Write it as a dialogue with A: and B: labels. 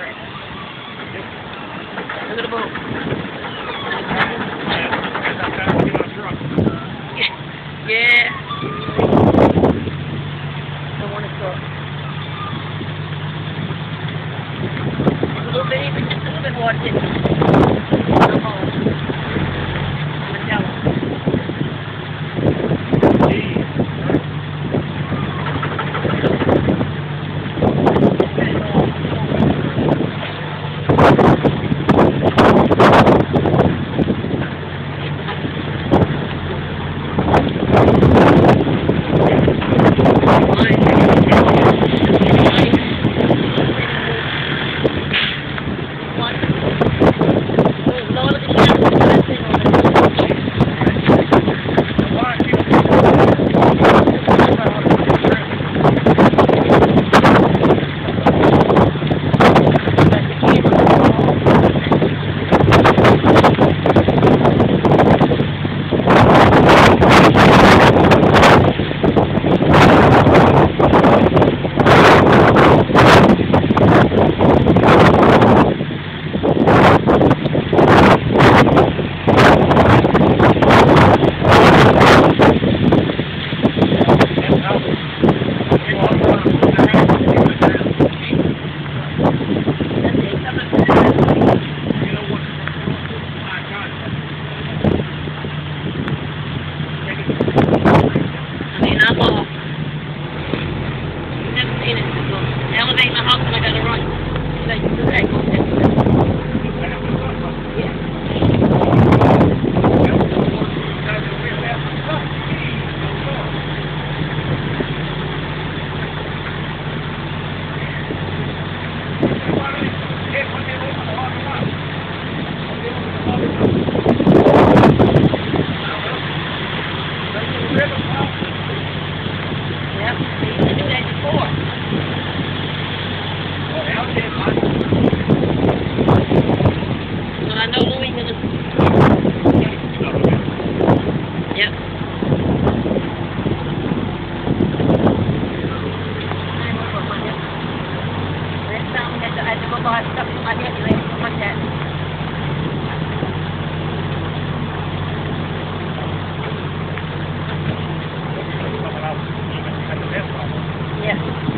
A: Look at the boat. Yeah. Don't want to stop. A little bit, even just a little bit more. Elevate my house and I gotta run. So you do that. Yeah. Yep, we used to do that before. Well, I know Louis is gonna. Yep. Next time I had to go buy stuff for my head, like that. Yeah.